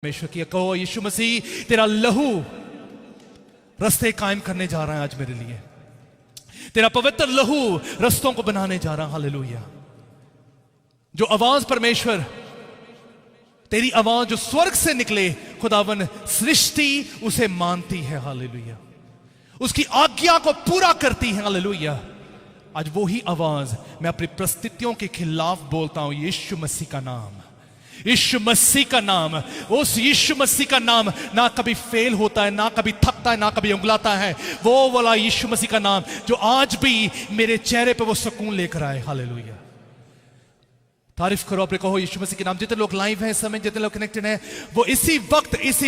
परमेश्वर की कहो यीशु मसीह तेरा लहू रास्ते कायम करने जा रहा है आज मेरे लिए। तेरा पवित्र लहू रस्तों को बनाने जा रहा है। हालेलुया। जो आवाज परमेश्वर तेरी आवाज जो स्वर्ग से निकले खुदावन सृष्टि उसे मानती है। हालेलुया। उसकी आज्ञा को पूरा करती है। हालेलुया। आज वो ही आवाज मैं अपनी परिस्थितियों के खिलाफ बोलता हूं। यीशु मसीह का नाम, यीशु मसीह का नाम, उस यीशु मसीह का नाम ना कभी फेल होता है, ना कभी थकता है, ना कभी उंगलाता है। वो वाला यीशु मसीह का नाम जो आज भी मेरे चेहरे पे वो सुकून लेकर आए। हालेलुया। तारीफ करो अपने, कहो यीशु मसीह के नाम। जितने लोग लाइव हैं इस समय, जितने लोग कनेक्टेड हैं, वो इसी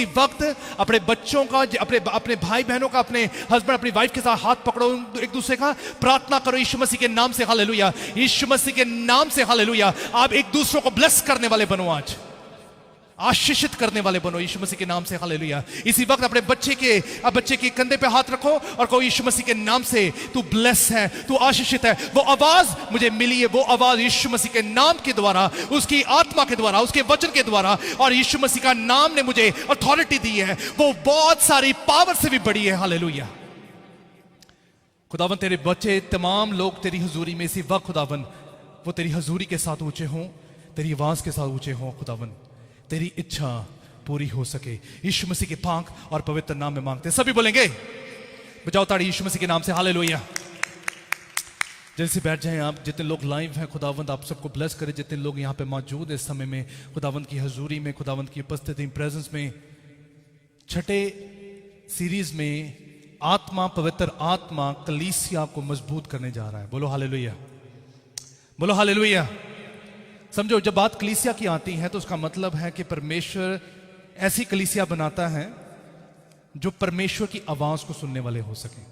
वक्त अपने बच्चों का, अपने भाई बहनों का, अपने हस्बैंड अपनी वाइफ के साथ हाथ पकड़ो, एक दूसरे का प्रार्थना करो यीशु मसीह के नाम से। हालेलुया। यीशु मसीह के नाम से। हालेलुया। आप एक दूसरों को ब्लेस करने वाले बनो, आज आशीषित करने वाले बनो यीशु मसीह के नाम से। हालेलुया। इसी वक्त अपने बच्चे के कंधे पे हाथ रखो और कहो यीशु मसीह के नाम से तू ब्लेस है, तू आशीषित है। वो आवाज मुझे मिली है, वो आवाज यीशु मसीह के नाम के द्वारा, उसकी आत्मा के द्वारा, उसके वचन के द्वारा, और यीशु मसीह का नाम ने मुझे अथॉरिटी दी है। वो बहुत सारी पावर से भी बड़ी है। हालेलुया। खुदावन तेरे बच्चे तमाम लोग तेरी हजूरी में इसी वक्त खुदावन वो तेरी हजूरी के साथ ऊंचे हों, तेरी आवाज के साथ ऊंचे हों। खुदावन तेरी इच्छा पूरी हो सके यीशु मसीह के पाक और पवित्र नाम में मांगते हैं। सभी बोलेंगे, बजाओ ताड़ी यीशु मसीह के नाम से। हालेलुया। जैसे बैठ जाएं आप, जितने लोग लाइव हैं खुदावंद आप सबको ब्लेस करे। जितने लोग यहाँ पे मौजूद है इस समय में खुदावंद की हजूरी में, खुदावंद की उपस्थिति प्रेजेंस में, छठे सीरीज में आत्मा, पवित्र आत्मा कलीसिया को मजबूत करने जा रहा है। बोलो हालेलुया, बोलो हालेलुया। समझो, जब बात कलीसिया की आती है तो उसका मतलब है कि परमेश्वर ऐसी कलीसिया बनाता है जो परमेश्वर की आवाज को सुनने वाले हो सके।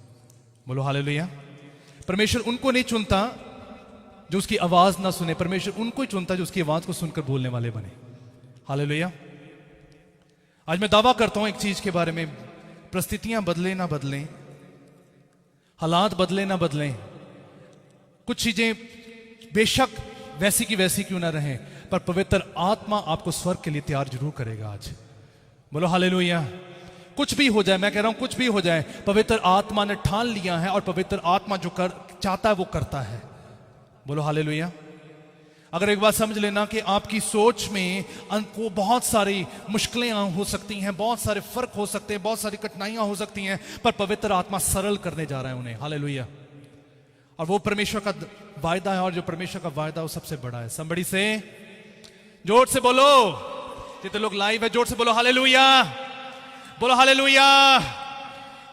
बोलो हालेलुया। परमेश्वर उनको नहीं चुनता जो उसकी आवाज ना सुने, परमेश्वर उनको ही चुनता जो उसकी आवाज को सुनकर बोलने वाले बने। हालेलुया। आज मैं दावा करता हूं एक चीज के बारे में, परिस्थितियां बदले ना बदलें, हालात बदले ना बदलें, कुछ चीजें बेशक वैसी की वैसी क्यों ना रहें, पर पवित्र आत्मा आपको स्वर्ग के लिए तैयार जरूर करेगा आज। बोलो हालेलुया। कुछ भी हो जाए, मैं कह रहा हूं कुछ भी हो जाए, पवित्र आत्मा ने ठान लिया है और पवित्र आत्मा जो चाहता है वो करता है। बोलो हालेलुया। अगर एक बात समझ लेना कि आपकी सोच में को बहुत सारी मुश्किलें हो सकती हैं, बहुत सारे फर्क हो सकते हैं, बहुत सारी कठिनाइयां हो सकती हैं, पर पवित्र आत्मा सरल करने जा रहा है उन्हें। हालेलुया। और वो परमेश्वर का वायदा है, और जो परमेश्वर का वायदा वो सबसे बड़ा है। somebody से जोर से बोलो, जितने लोग लाइव है जोर से बोलो हालेलुया, बोलो हालेलुया।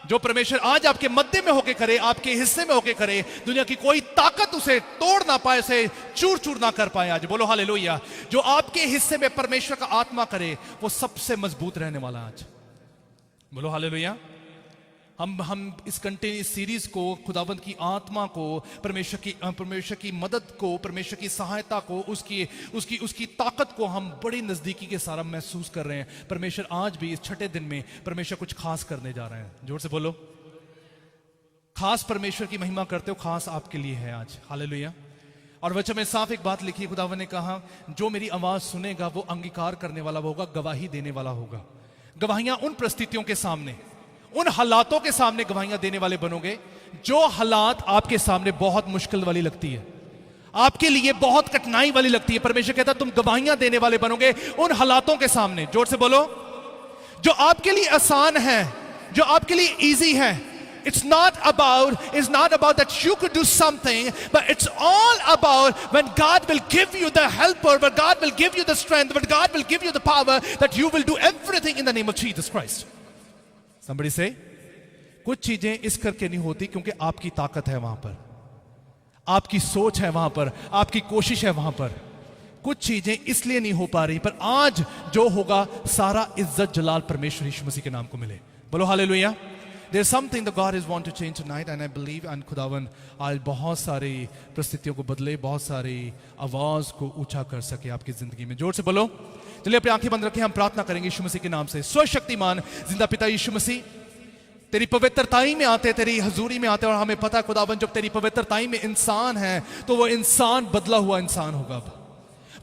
जो परमेश्वर आज आपके मध्य में होके करे, आपके हिस्से में होके करे, दुनिया की कोई ताकत उसे तोड़ ना पाए, उसे चूर चूर ना कर पाए आज। बोलो हालेलुया। जो आपके हिस्से में परमेश्वर का आत्मा करे वो सबसे मजबूत रहने वाला आज। बोलो हालेलुया। हम इस कंटिन्यूस सीरीज को, खुदावंद की आत्मा को, परमेश्वर की मदद को, परमेश्वर की सहायता को, उसकी ताकत को हम बड़ी नजदीकी के साथ महसूस कर रहे हैं। परमेश्वर आज भी इस छठे दिन में परमेश्वर कुछ खास करने जा रहे हैं। जोर से बोलो, खास परमेश्वर की महिमा करते हो, खास आपके लिए है आज। हालेलुया। और वचन में साफ एक बात लिखी, खुदावंद ने कहा जो मेरी आवाज सुनेगा वो अंगीकार करने वाला होगा, गवाही देने वाला होगा। गवाहियां उन परिस्थितियों के सामने, उन हालातों के सामने गवाहियां देने वाले बनोगे जो हालात आपके सामने बहुत मुश्किल वाली लगती है, आपके लिए बहुत कठिनाई वाली लगती है। परमेश्वर कहता है तुम गवाहियां देने वाले बनोगे उन हालातों के सामने। जोर से बोलो, जो आपके लिए आसान है, जो आपके लिए इजी है। It's not about that you could do something, but it's all about when God will give you the helper, when God will give you the strength, when God will give you the power, that you will do everything in the name of Jesus Christ. Somebody say, कुछ चीजें इस करके नहीं होती क्योंकि आपकी ताकत है वहां पर, आपकी सोच है वहां पर, आपकी कोशिश है वहां पर। कुछ चीजें इसलिए नहीं हो पा रही, पर आज जो होगा सारा इज्जत जलाल परमेश्वर यीशु मसीह के नाम को मिले। बोलो hallelujah. There's something that God is want to change tonight, and I believe and खुदावन आज बहुत सारी परिस्थितियों को बदले, बहुत सारी आवाज को ऊंचा कर सके आपकी जिंदगी में। जोर से बोलो। चलिए अपनी आंखें बंद रखें, हम प्रार्थना करेंगे यीशु मसीह के नाम से। स्वशक्तिमान जिंदा पिता यीशु मसीह, तेरी पवित्रताई में आते, तेरी हजूरी में आते, और हमें पता है खुदावन जब तेरी पवित्रताई में इंसान है तो वो इंसान बदला हुआ इंसान होगा।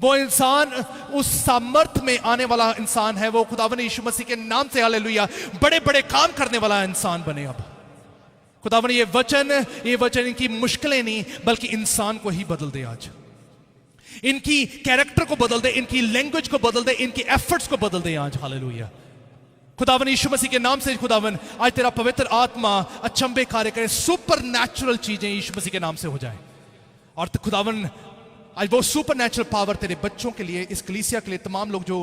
वो इंसान उस सामर्थ में आने वाला इंसान है, वो खुदावन यीशु मसीह के नाम से हालेलुया बड़े बड़े काम करने वाला इंसान बने। अब खुदावन ये वचन इनकी मुश्किलें नहीं बल्कि इंसान को ही बदल दे, आज इनकी कैरेक्टर को बदल दे, इनकी लैंग्वेज को बदल दे, इनकी एफर्ट्स को बदल दे आज। हालेलुया खुदावन यीशु मसीह के नाम से खुदावन आज तेरा पवित्र आत्मा अचंभे कार्य करे, सुपर नेचुरल चीजें यीशु मसीह के नाम से हो जाए। और खुदावन आज वो सुपर नेचुरल पावर तेरे बच्चों के लिए, इस कलीसिया के लिए, तमाम लोग जो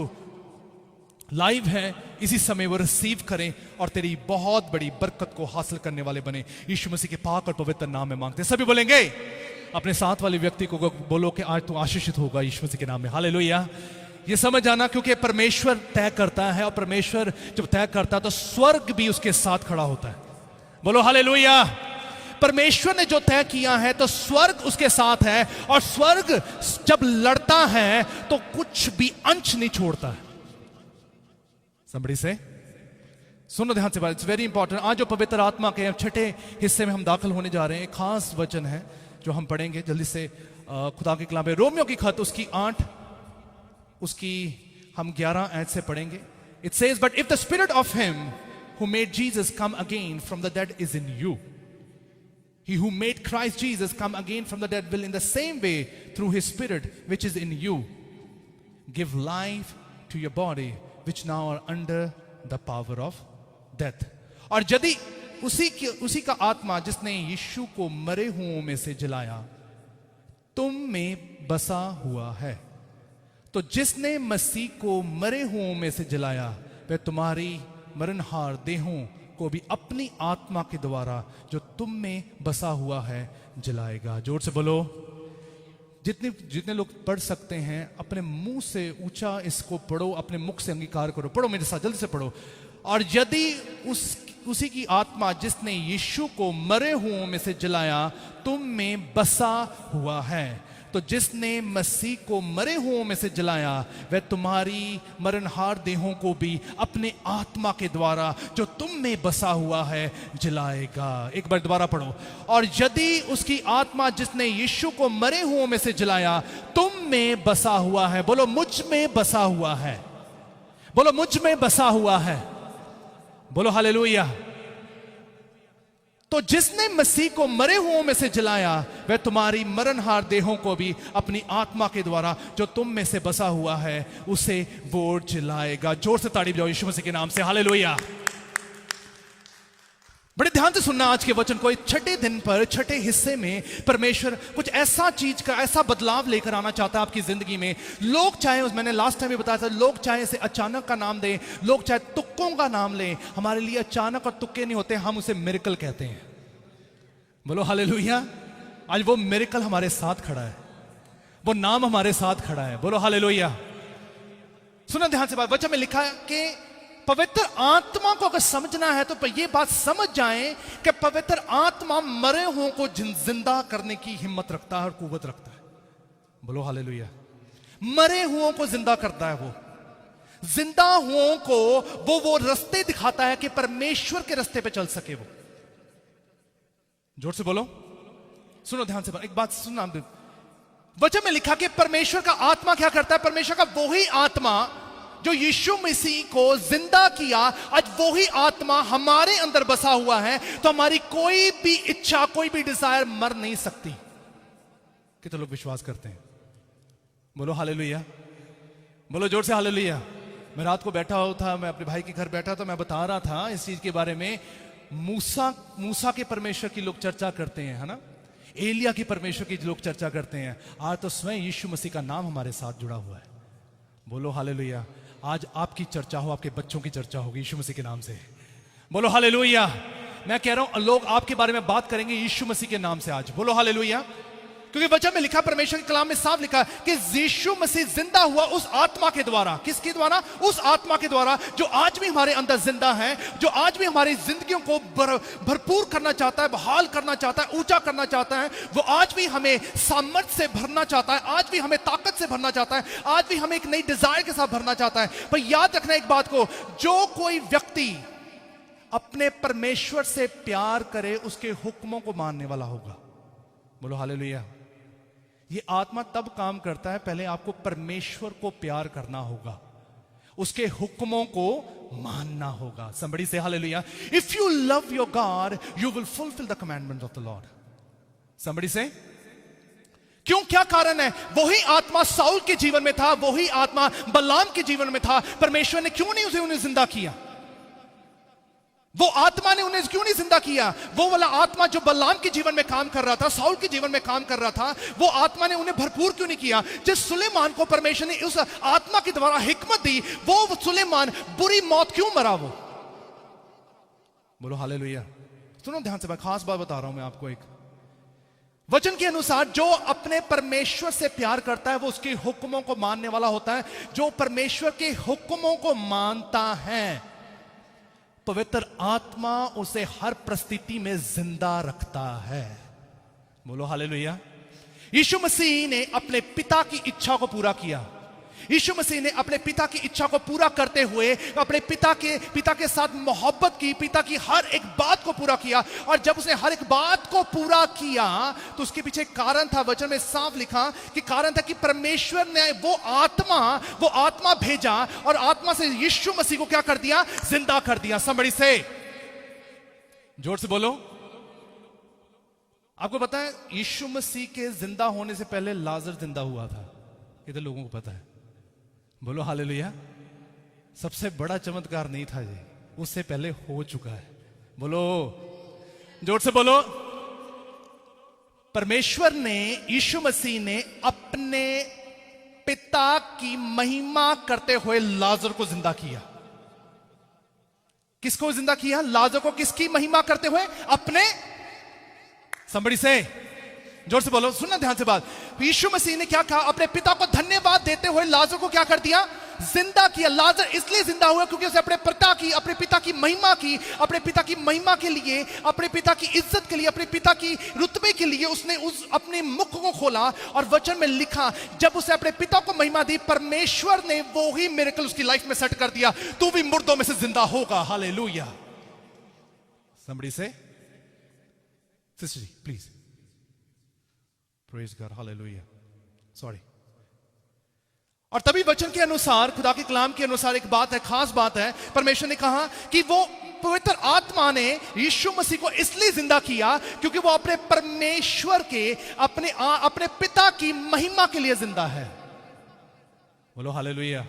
लाइव हैं इसी समय वो रिसीव करें और तेरी बहुत बड़ी बरकत को हासिल करने वाले बने। यीशु मसीह के पाक और पवित्र नाम में मांगते। सभी बोलेंगे, अपने साथ वाले व्यक्ति को बोलो कि आज तू आशीषित होगा यीशु मसीह के नाम में। हालेलुया। ये समझ आना क्योंकि परमेश्वर तय करता है, और परमेश्वर जब तय करता है तो स्वर्ग भी उसके साथ खड़ा होता है। बोलो हालेलुया। परमेश्वर ने जो तय किया है तो स्वर्ग उसके साथ है, और स्वर्ग जब लड़ता है तो कुछ भी अंश नहीं छोड़ता है। समझी से सुनो ध्यान से बात, इट्स वेरी इंपॉर्टेंट। आज जो पवित्र आत्मा के छठे हिस्से में हम दाखिल होने जा रहे हैं, एक खास वचन है जो हम पढ़ेंगे जल्दी से खुदा के कलाम में। रोमियो की खत उसकी 8 उसकी हम 11 आयत से पढ़ेंगे। It says, but if the spirit of him who made Jesus come again from the dead is in you, he who made Christ Jesus come again from the dead will in the same way through his spirit which is in you give life to your body which now are under the power of death। और यदि उसी का आत्मा जिसने यीशु को मरे हुओं में से जिलाया तुम में बसा हुआ है, तो जिसने मसीह को मरे हुओं में से जिलाया वह तुम्हारी मरणहार देहों को भी अपनी आत्मा के द्वारा जो तुम में बसा हुआ है जलाएगा। जोर से बोलो। जितने लोग पढ़ सकते हैं अपने मुंह से ऊंचा इसको पढ़ो, अपने मुख से अंगीकार करो। पढ़ो मेरे साथ, जल्दी से पढ़ो। और यदि उसी की आत्मा जिसने यीशु को मरे हुओं में से जलाया तुम में बसा हुआ है, तो जिसने मसीह को मरे हुओं में से जलाया वह तुम्हारी मरणहार देहों को भी अपने आत्मा के द्वारा जो तुम में बसा हुआ है जलाएगा। एक बार दोबारा पढ़ो। और यदि उसकी आत्मा जिसने यीशु को मरे हुओं में से जलाया तुम में बसा हुआ है, बोलो मुझ में बसा हुआ है, बोलो मुझ में बसा हुआ है, बोलो हालेलुया। तो जिसने मसीह को मरे हुओं में से जलाया वह तुम्हारी मरणहार देहों को भी अपनी आत्मा के द्वारा जो तुम में से बसा हुआ है उसे वो जलाएगा। जोर से ताड़ी बजाओ यीशु मसीह के नाम से, हालेलुया। बड़े ध्यान से सुनना आज के वचन को। छठे दिन पर छठे हिस्से में परमेश्वर कुछ ऐसा चीज का ऐसा बदलाव लेकर आना चाहता है आपकी जिंदगी में। लोग चाहे, मैंने लास्ट टाइम भी बताया था, लोग चाहे इसे अचानक का नाम दें, लोग चाहे तुक्कों का नाम लें, हमारे लिए अचानक और तुक्के नहीं होते, हम उसे मिरेकल कहते हैं। बोलो हालेलुया। आज वो मिरेकल हमारे साथ खड़ा है, वो नाम हमारे साथ खड़ा है। बोलो हालेलुया। सुना ध्यान से बात, वचन में लिखा है कि पवित्र आत्मा को अगर समझना है तो ये बात समझ जाएं कि पवित्र आत्मा मरे हुओं को जिंदा करने की हिम्मत रखता है और कुव्वत रखता है। बोलो हालेलुया। मरे हुओं को जिंदा करता है, वो जिंदा हुओं को वो रास्ते दिखाता है कि परमेश्वर के रास्ते पे चल सके वो। जोर से बोलो, सुनो ध्यान से। एक बात सुनना, वचन में लिखा कि परमेश्वर का आत्मा क्या करता है। परमेश्वर का वही आत्मा जो यीशु मसीह को जिंदा किया, आज वही आत्मा हमारे अंदर बसा हुआ है, तो हमारी कोई भी इच्छा, कोई भी डिजायर मर नहीं सकती। कितने लोग विश्वास करते हैं? बोलो हालेलुया, बोलो जोर से हालेलुया। मैं रात को बैठा हुआ था, मैं अपने भाई के घर बैठा था, मैं बता रहा था इस चीज के बारे में। मूसा के परमेश्वर की लोग चर्चा करते हैं, है ना, एलिया की परमेश्वर की लोग चर्चा करते हैं। आज तो स्वयं यीशु मसीह का नाम हमारे साथ जुड़ा हुआ है। बोलो हालेलुया। आज आपकी चर्चा हो, आपके बच्चों की चर्चा होगी यीशु मसीह के नाम से। बोलो हालेलुया। मैं कह रहा हूं लोग आपके बारे में बात करेंगे यीशु मसीह के नाम से आज। बोलो हालेलुया। क्योंकि वचन में लिखा, परमेश्वर के कलाम में साफ लिखा कि यीशु मसीह जिंदा हुआ उस आत्मा के द्वारा। किसके द्वारा? उस आत्मा के द्वारा जो आज भी हमारे अंदर जिंदा है, जो आज भी हमारी जिंदगियों को भरपूर करना चाहता है, बहाल करना चाहता है, ऊंचा करना चाहता है। वो आज भी हमें सामर्थ्य से भरना चाहता है, आज भी हमें ताकत से भरना चाहता है, आज भी हमें एक नई डिजायर के साथ भरना चाहता है। पर याद रखना एक बात को, जो कोई व्यक्ति अपने परमेश्वर से प्यार करे उसके हुक्मों को मानने वाला होगा। बोलो हालेलुया। ये आत्मा तब काम करता है, पहले आपको परमेश्वर को प्यार करना होगा, उसके हुक्मों को मानना होगा। somebody say hallelujah. If you love your God, you will fulfill the commandments of the Lord. somebody say, क्यों, क्या कारण है? वही आत्मा साउल के जीवन में था, वही आत्मा बलाम के जीवन में था, परमेश्वर ने क्यों नहीं उन्हें जिंदा किया? वो आत्मा ने उन्हें क्यों नहीं जिंदा किया? वो वाला आत्मा जो बलाम के जीवन में काम कर रहा था, साउल के जीवन में काम कर रहा था, वो आत्मा ने उन्हें भरपूर क्यों नहीं किया? जिस सुलेमान को परमेश्वर ने उस आत्मा के द्वारा हिकमत दी, वो सुलेमान बुरी मौत क्यों मरा? वो बोलो हालेलुया। सुनो ध्यान से, मैं खास बात बता रहा हूं मैं आपको। एक वचन के अनुसार जो अपने परमेश्वर से प्यार करता है वो उसके हुक्मों को मानने वाला होता है। जो परमेश्वर के हुक्मों को मानता है, पवित्र आत्मा उसे हर परिस्थिति में जिंदा रखता है। बोलो हालेलुया। यीशु मसीह ने अपने पिता की इच्छा को पूरा किया। यीशु मसीह ने अपने पिता की इच्छा को पूरा करते हुए अपने पिता के साथ मोहब्बत की, पिता की हर एक बात को पूरा किया। और जब उसने हर एक बात को पूरा किया तो उसके पीछे कारण था। वचन में साफ लिखा कि कारण था कि परमेश्वर ने वो आत्मा भेजा और आत्मा से यीशु मसीह को क्या कर दिया? जिंदा कर दिया। somebody से जोर से बोलो। आपको पता है यीशु मसीह के जिंदा होने से पहले लाजर जिंदा हुआ था? इधर लोगों को पता है? बोलो हालेलुया। सबसे बड़ा चमत्कार नहीं था जी, उससे पहले हो चुका है। बोलो जोर से बोलो। परमेश्वर ने, यीशु मसीह ने अपने पिता की महिमा करते हुए लाजर को जिंदा किया। किसको जिंदा किया? लाजर को। किसकी महिमा करते हुए? अपने। somebody से जोर से बोलो। सुनना ध्यान से बात। यीशु मसीह ने क्या कहा? अपने पिता को धन्यवाद देते हुए लाजर को क्या कर दिया? जिंदा किया। लाजर इसलिए जिंदा हुआ क्योंकि उसने अपने पिता की महिमा की, अपने पिता की महिमा के लिए, अपने पिता की इज्जत के लिए, अपने पिता की रुतबे के लिए उसने अपने मुख को खोला। और वचन में लिखा, जब उसने अपने पिता को महिमा दी, परमेश्वर ने वो ही मिरेकल उसकी लाइफ में सेट कर दिया। तू भी मुर्दों में से जिंदा होगा। Hallelujah. somebody say sister ji please. Praise God. Hallelujah. Sorry. और तभी वचन के अनुसार, खुदा के कलाम के अनुसार एक बात है, खास बात है। परमेश्वर ने कहा कि वो पवित्र आत्मा ने यीशु मसीह को इसलिए जिंदा किया क्योंकि वो अपने परमेश्वर के, अपने पिता की महिमा के लिए जिंदा है। बोलो हालेलुया।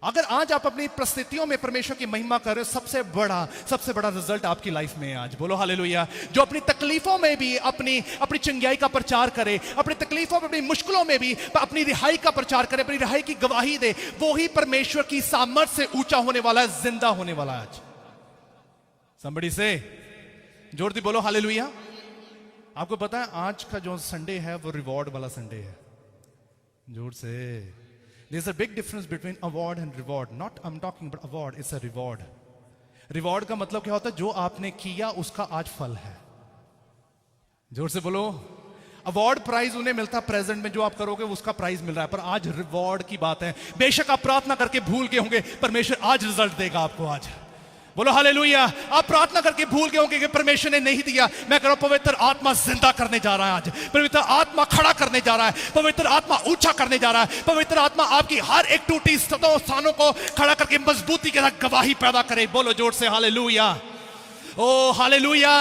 अगर आज आप अपनी परिस्थितियों में परमेश्वर की महिमा कर रहे हो, सबसे बड़ा रिजल्ट आपकी लाइफ में है आज। बोलो हालेलुया। जो अपनी तकलीफों में भी अपनी चंगाई का प्रचार करे, अपनी तकलीफों में, अपनी मुश्किलों में भी अपनी रिहाई का प्रचार करे, अपनी रिहाई की गवाही दे, वो ही परमेश्वर की सामर्थ से ऊंचा होने वाला है, जिंदा होने वाला है आज। somebody से जोर दी बोलो हालेलुया। आपको पता है आज का जो संडे है वो रिवॉर्ड वाला संडे है। जोर से। There's a big difference between award and reward. Not I'm talking about award, it's a reward. Reward का मतलब क्या होता है? जो आपने किया उसका आज फल है। जोर से बोलो। अवार्ड प्राइज उन्हें मिलता प्रेजेंट में, जो आप करोगे उसका प्राइज मिल रहा है, पर आज रिवॉर्ड की बात है। बेशक आप प्रार्थना करके भूल गए होंगे, परमेश्वर आज रिजल्ट देगा आपको आज। बोलो हालेलुया। आप प्रार्थना करके भूल गए होंगे कि परमेश्वर ने नहीं दिया। मैं कह रहा हूं पवित्र आत्मा जिंदा करने जा रहा है आज। पवित्र आत्मा खड़ा करने जा रहा है। पवित्र आत्मा ऊंचा करने जा रहा है। पवित्र आत्मा आपकी हर एक टूटी स्थानों को खड़ा करके मजबूती के साथ गवाही पैदा करे। बोलो जोर से हालेलुया। ओ हालेलुया।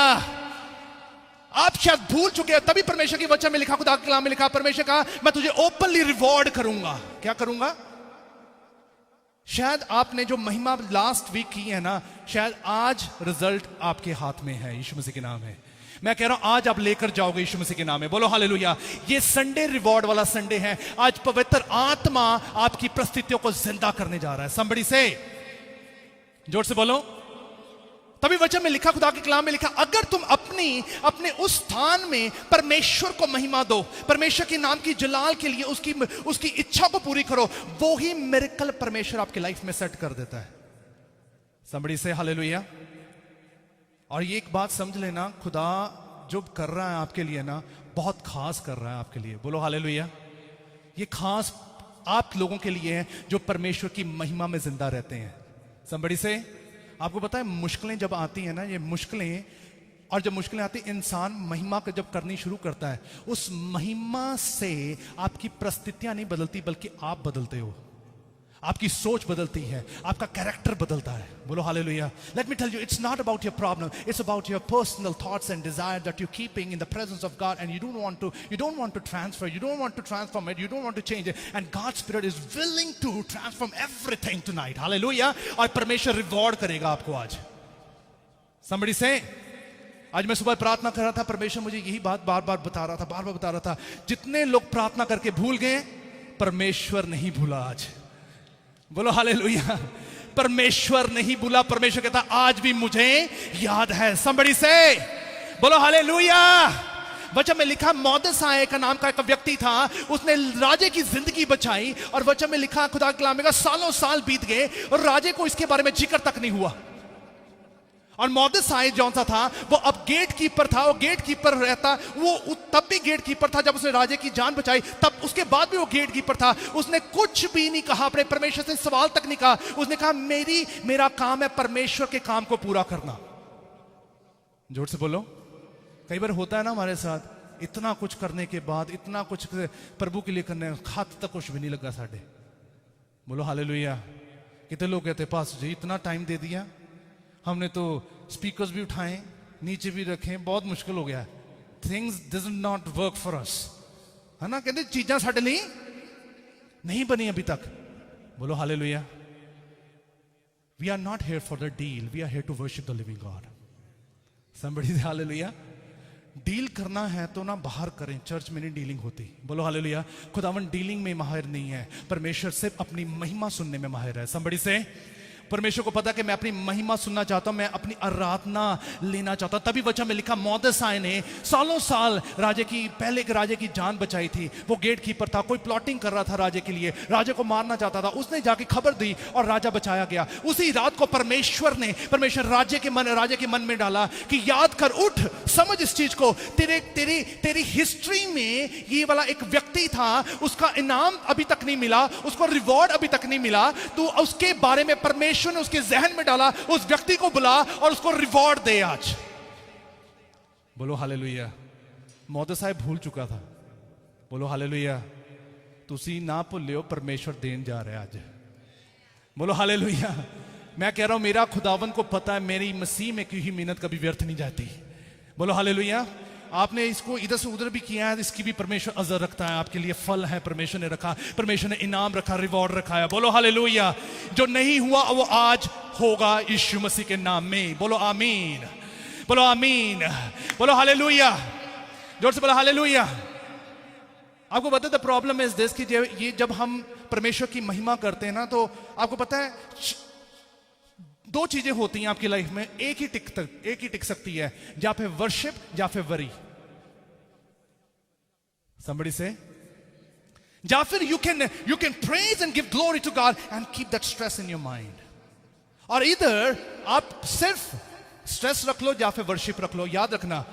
आप शायद भूल चुके हैं, तभी परमेश्वर की वचन में लिखा, खुदा के कलाम में लिखा, परमेश्वर कहा मैं तुझे ओपनली रिवॉर्ड करूंगा। क्या करूंगा? शायद आपने जो महिमा लास्ट वीक की है ना, शायद आज रिजल्ट आपके हाथ में है। यीशु मसीह के नाम है। मैं कह रहा हूं आज आप लेकर जाओगे यीशु मसीह के नाम में। बोलो हालेलुया। ये संडे रिवॉर्ड वाला संडे है। आज पवित्र आत्मा आपकी परिस्थितियों को जिंदा करने जा रहा है। somebody से जोर से बोलो। तभी वचन में लिखा, खुदा के कलाम में लिखा, अगर तुम अपने उस स्थान में परमेश्वर को महिमा दो, परमेश्वर के नाम की जलाल के लिए उसकी इच्छा को पूरी करो, वो ही मिरेकल परमेश्वर आपकी लाइफ में सेट कर देता है। somebody से हालेलुया। और ये एक बात समझ लेना, खुदा जो कर रहा है आपके लिए ना, बहुत खास कर रहा है आपके लिए। बोलो हालेलुया। ये खास आप लोगों के लिए है जो परमेश्वर की महिमा में जिंदा रहते हैं। somebody से आपको पता है मुश्किलें जब आती हैं ना, ये मुश्किलें और जब मुश्किलें आती, इंसान महिमा का जब करनी शुरू करता है, उस महिमा से आपकी परिस्थितियां नहीं बदलती, बल्कि आप बदलते हो, आपकी सोच बदलती है, आपका कैरेक्टर बदलता है। बोलो hallelujah. Let me tell you, it's not about your problem, it's about your personal thoughts and desire that you keeping in the presence of God, and you don't want to transfer, you don't want to transform it, you don't want to change it, and God's spirit is willing to transform everything tonight. Hallelujah. और परमेश्वर reward करेगा आपको आज। Somebody से, आज मैं सुबह प्रार्थना कर रहा था, परमेश्वर मुझे यही बात बार बार बता रहा था, जितने लोग प्रार्थना करके भूल गए, परमेश्वर नहीं भूला आज। बोलो हालेलुया। परमेश्वर नहीं भूला, परमेश्वर कहता आज भी मुझे याद है। somebody से बोलो हालेलुया। वचन में लिखा, मोर्देखाई का नाम का एक व्यक्ति था, उसने राजे की जिंदगी बचाई, और वचन में लिखा खुदा के कलाम में सालों साल बीत गए और राजे को इसके बारे में जिक्र तक नहीं हुआ। और मोर्देखाई जौन सा था, वो अब गेट कीपर था, वो गेट कीपर रहता, वो तब भी गेट कीपर था जब उसने राजे की जान बचाई, तब उसके बाद भी वो गेट कीपर था। उसने कुछ भी नहीं कहा, अपने परमेश्वर से सवाल तक नहीं कहा। उसने कहा मेरा काम है परमेश्वर के काम को पूरा करना। जोर से बोलो। कई बार होता है ना हमारे साथ, इतना कुछ करने के बाद, इतना कुछ प्रभु के लिए करने, हाथ तक कुछ भी नहीं लगा साढ़े। बोलो हालेलुया। कितने लोग कहते पास जी इतना टाइम दे दिया, हमने तो स्पीकर्स भी उठाए, नीचे भी रखे, बहुत मुश्किल हो गया। Things does not work for us, है ना। कहते चीजें साढ़े लिए नहीं बनी अभी तक। बोलो hallelujah. We are not here for the deal, we are here to worship the living God. Somebody say hallelujah. Deal करना है तो ना बाहर करें, चर्च में नहीं डीलिंग होती। बोलो हालेलुया। खुदावन डीलिंग में माहिर नहीं है, परमेश्वर सिर्फ अपनी महिमा सुनने में माहिर है। समबडी से, परमेश्वर को पता कि मैं अपनी महिमा सुनना चाहता हूं, मैं अपनी आराधना लेना चाहता हूं। तभी वचन में लिखा, मोर्देखाई ने सालों साल पहले के राजे की जान बचाई थी। वो गेट कीपर था, कोई प्लॉटिंग कर रहा था राजे के लिए, राजे को मारना चाहता था, उसने जाके खबर दी और राजा बचाया गया। उसी रात को परमेश्वर राजे के मन में डाला कि याद कर, उठ, समझ इस चीज को, तेरी हिस्ट्री में ये वाला एक व्यक्ति था, उसका इनाम अभी तक नहीं मिला, उसको रिवॉर्ड अभी तक नहीं मिला, तो उसके बारे में परमेश्वर ने उसके जहन में डाला, उस व्यक्ति को बुला और उसको रिवॉर्ड दे आज। बोलो हालेलुया। मोर्देखाई भूल चुका था। बोलो हालेलुया। तुसी ना भूलियो, परमेश्वर देन जा रहा है आज। बोलो हालेलुया। मैं कह रहा हूं, मेरा खुदावन को पता है मेरी मसीह में की हुई मेहनत कभी व्यर्थ नहीं जाती। बोलो हालेलुया। आपने इसको इधर से उधर भी किया है, इसकी भी परमेश्वर अजर रखता है, आपके लिए फल है परमेश्वर ने रखा, परमेश्वर ने इनाम रखा, रिवॉर्ड रखा है। बोलो हालेलुया। जो नहीं हुआ वो आज होगा यीशु मसीह के नाम में। बोलो आमीन, बोलो आमीन, बोलो हालेलुया। जोर से बोलो हालेलुया। आपको पता है द प्रॉब्लम इज दिस, कि ये जब हम परमेश्वर की महिमा करते हैं ना, तो आपको पता है दो चीजें होती हैं आपकी लाइफ में, एक ही टिक सकती है, या फिर वर्शिप या फिर वरी। somebody से, या फिर you can praise and give glory to God and keep that stress in your mind, और इधर आप सिर्फ स्ट्रेस रख लो या फिर वर्शिप रख लो। याद रखना,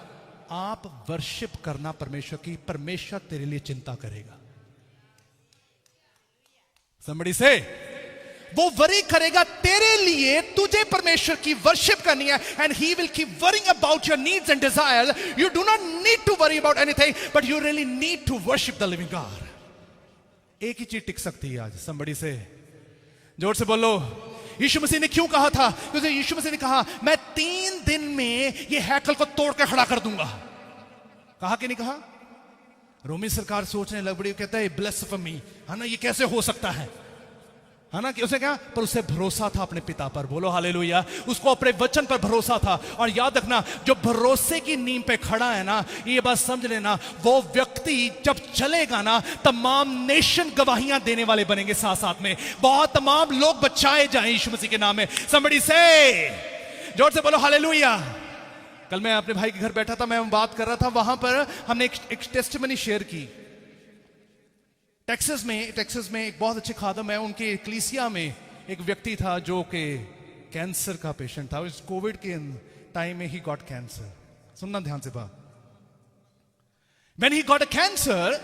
आप वर्शिप करना परमेश्वर की, परमेश्वर तेरे लिए चिंता करेगा। somebody से, वो वरी करेगा तेरे लिए, तुझे परमेश्वर की वर्शिप करनी है, and he will keep worrying about your needs and desire. You do not need to worry about anything, but you really need to worship the living God. एक ही चीज टिक सकती है आज। somebody से, जोर से बोलो। यीशु मसीह ने क्यों कहा था? क्योंकि यीशु मसीह ने कहा, मैं 3 दिन में ये हैकल को तोड़ के खड़ा कर दूंगा। कहा कि नहीं कहा? रोमी सरकार सोचने लग पड़ी, कहता है ब्लेसफेमी, है ना, ये कैसे हो सकता है ना। कि उसे क्या, पर उसे भरोसा था अपने पिता पर। बोलो हालेलुया। उसको अपने वचन पर भरोसा था। और याद रखना, जो भरोसे की नींव पे खड़ा है ना, ये बात समझ लेना, वो व्यक्ति जब चलेगा ना, तमाम नेशन गवाहियां देने वाले बनेंगे साथ साथ में। बहुत तमाम लोग बचाए जाएं यीशु मसीह के नाम में। somebody से, जोर से बोलो हालेलुया। कल मैं अपने भाई के घर बैठा था, मैं बात कर रहा था, वहां पर हमने एक टेस्टिमनी शेयर की। टेक्सास में एक बहुत अच्छे खादम है, उनके एक्लीसिया में एक व्यक्ति था जो कि कैंसर का पेशेंट था। इस कोविड के टाइम में ही गॉट कैंसर। सुनना ध्यान से बात। When he got a cancer,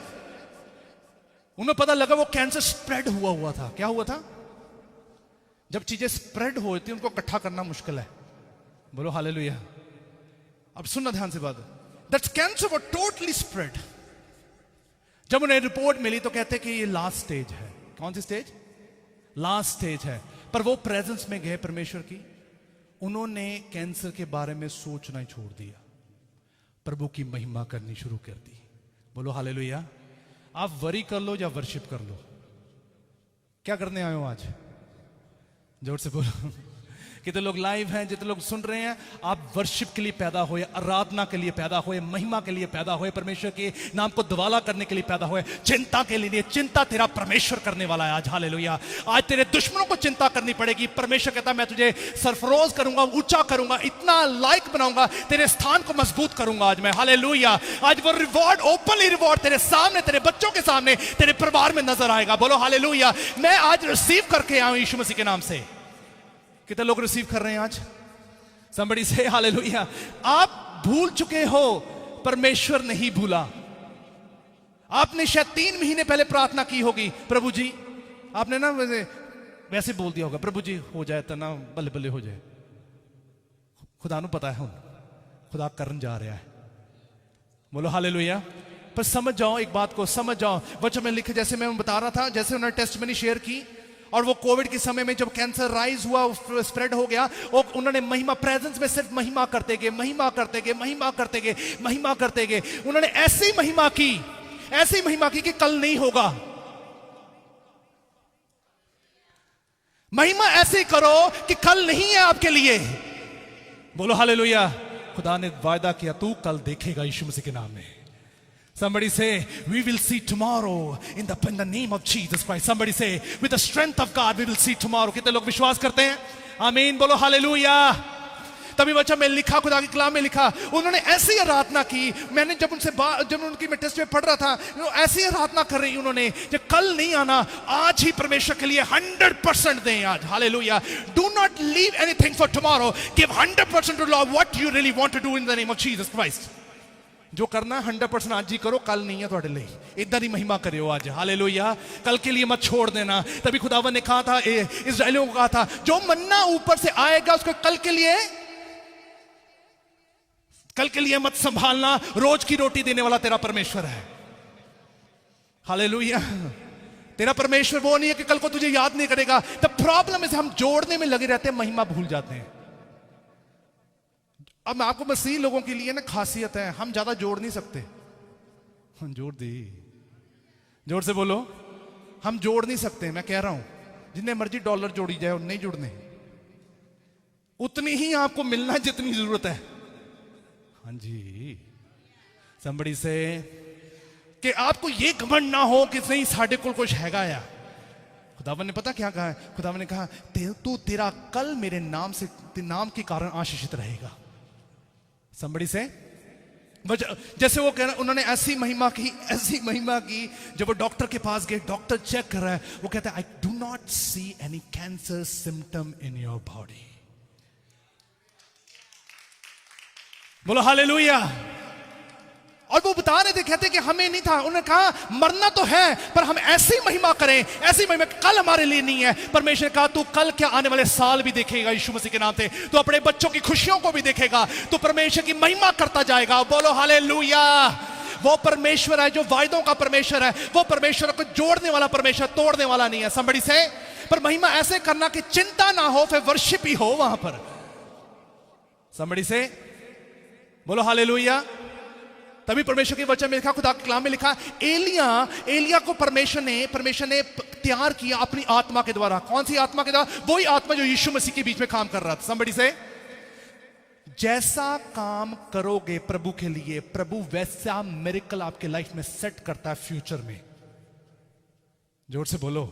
उन्हें पता लगा वो कैंसर स्प्रेड हुआ था। क्या हुआ था? जब चीजें स्प्रेड होती हैं, उनको इकट्ठा करना मुश्किल है। बोलो हालेलुया। अब सुनना ध्यान से बात, that cancer was totally spread. जब उन्हें रिपोर्ट मिली तो कहते कि ये लास्ट स्टेज है। कौन सी स्टेज? लास्ट स्टेज है। पर वो प्रेजेंस में गए परमेश्वर की, उन्होंने कैंसर के बारे में सोचना ही छोड़ दिया, प्रभु की महिमा करनी शुरू कर दी। बोलो हालेलुया। आप वरी कर लो या वर्शिप कर लो, क्या करने आए हो आज? जोर से बोलो। कितने लोग लाइव हैं, जितने लोग सुन रहे हैं, आप वर्शिप के लिए पैदा हुए, आराधना के लिए पैदा हुए, महिमा के लिए पैदा हुए, परमेश्वर के नाम को दवाला करने के लिए पैदा हुए, चिंता के लिए। चिंता तेरा परमेश्वर करने वाला है आज। हालेलुया। आज तेरे दुश्मनों को चिंता करनी पड़ेगी। परमेश्वर कहता है मैं तुझे सरफरोज करूंगा, ऊंचा करूंगा, इतना लायक बनाऊंगा, तेरे स्थान को मजबूत करूंगा आज मैं। हालेलुया। आज वो रिवॉर्ड, ओपनली रिवॉर्ड तेरे सामने, तेरे बच्चों के सामने, तेरे परिवार में नजर आएगा। बोलो हालेलुया। मैं आज रिसीव करके आया हूं यीशु मसीह के नाम से। कितने लोग रिसीव कर रहे हैं आज? somebody say hallelujah. आप भूल चुके हो, परमेश्वर नहीं भूला। आपने शायद 3 महीने पहले प्रार्थना की होगी, प्रभु जी, आपने ना वैसे बोल दिया होगा, प्रभु जी हो जाए तो ना बल्ले बल्ले हो जाए। खुदा ਨੂੰ पता है हुन खुदा करन जा रहा है। बोलो हालेलुया। पर समझ जाओ एक बात को, समझ जाओ। बच्चों में लिखे, जैसे मैं बता रहा था, जैसे उन्होंने टेस्टमनी शेयर की, और वो कोविड के समय में जब कैंसर राइज हुआ, स्प्रेड हो गया, और उन्होंने महिमा, प्रेजेंस में सिर्फ महिमा करते गए, महिमा करते गए, महिमा करते गए, महिमा करते गए। उन्होंने ऐसी महिमा की, ऐसी महिमा की कि कल नहीं होगा। महिमा ऐसे करो कि कल नहीं है आपके लिए। बोलो हालेलुया। खुदा ने वायदा किया, तू कल देखेगा यीशु मसीह के नाम में। Somebody say, we will see tomorrow in the name of Jesus Christ. Somebody say, with the strength of God, we will see tomorrow. कितने लोग विश्वास करते हैं? आमीन। बोलो हालेलुया। तभी बच्चा में लिखा, खुदा के कलाम में लिखा, उन्होंने ऐसी आराधना की। मैंने जब उनकी मैं टेस्ट में पढ़ रहा था, ऐसी आराधना कर रही उन्होंने, जो कल नहीं आना, आज ही परमेश्वर के लिए 100% दें आज। Hallelujah. Do not leave anything for tomorrow. Give 100% to Lord what you really want to do in the name of Jesus Christ. जो करना 100% आज ही करो, कल नहीं है थोड़े लिए। इधर ही महिमा करियो आज। हालेलुया। कल के लिए मत छोड़ देना। तभी खुदावन ने कहा था, इस्राएलियों को कहा था, जो मन्ना ऊपर से आएगा उसको कल के लिए मत संभालना, रोज की रोटी देने वाला तेरा परमेश्वर है। हालेलुया। तेरा परमेश्वर वो नहीं है कि कल को तुझे याद नहीं करेगा। द प्रॉब्लम इज हम जोड़ने में लगे रहते हैं, महिमा भूल जाते हैं। अब मैं आपको मसीह लोगों के लिए ना खासियत है, हम ज्यादा जोड़ नहीं सकते। हम जोड़ दी, जोर से बोलो, हम जोड़ नहीं सकते। मैं कह रहा हूं, जितने मर्जी डॉलर जोड़ी जाए उतने ही जुड़ने, उतनी ही आपको मिलना है जितनी जरूरत है। हाँ जी। somebody से कि आपको ये घमंड ना हो कि नहीं साढ़े को कुछ हैगा या। खुदावन ने पता क्या कहा है? खुदावन ने कहा, तू तेरा कल मेरे नाम के कारण आशीषित रहेगा। somebody से जैसे वो कह रहा, उन्होंने ऐसी महिमा की, जब वो डॉक्टर के पास गए, डॉक्टर चेक कर रहा है, वो कहता है, I do not see any cancer symptom in your body. बोलो हालेलुया। और वो बता रहे थे, कहते कि हमें नहीं था। उन्होंने कहा मरना तो है, पर हम ऐसी महिमा करें, ऐसी महिमा, कल हमारे लिए नहीं है। परमेश्वर ने कहा, तू कल क्या आने वाले साल भी देखेगा यीशु मसीह के नाम से। तू अपने बच्चों की खुशियों को भी देखेगा। तू परमेश्वर की महिमा करता जाएगा। बोलो हालेलुया। वो परमेश्वर है जो वायदों का परमेश्वर है। वो परमेश्वर को जोड़ने वाला परमेश्वर, तोड़ने वाला नहीं है। somebody से पर महिमा ऐसे करना कि चिंता ना हो, फिर वर्शिप ही हो वहां पर। somebody से बोलो हालेलुया। तभी परमेश्वर के वचन में लिखा, खुदा के कलाम में लिखा, एलिया को परमेश्वर ने तैयार किया अपनी आत्मा के द्वारा। कौन सी आत्मा के द्वारा? वही आत्मा जो यीशु मसीह के बीच में काम कर रहा था। somebody से जैसा काम करोगे प्रभु के लिए, प्रभु वैसा मिरेकल आपके लाइफ में सेट करता है फ्यूचर में। जोर से बोलो,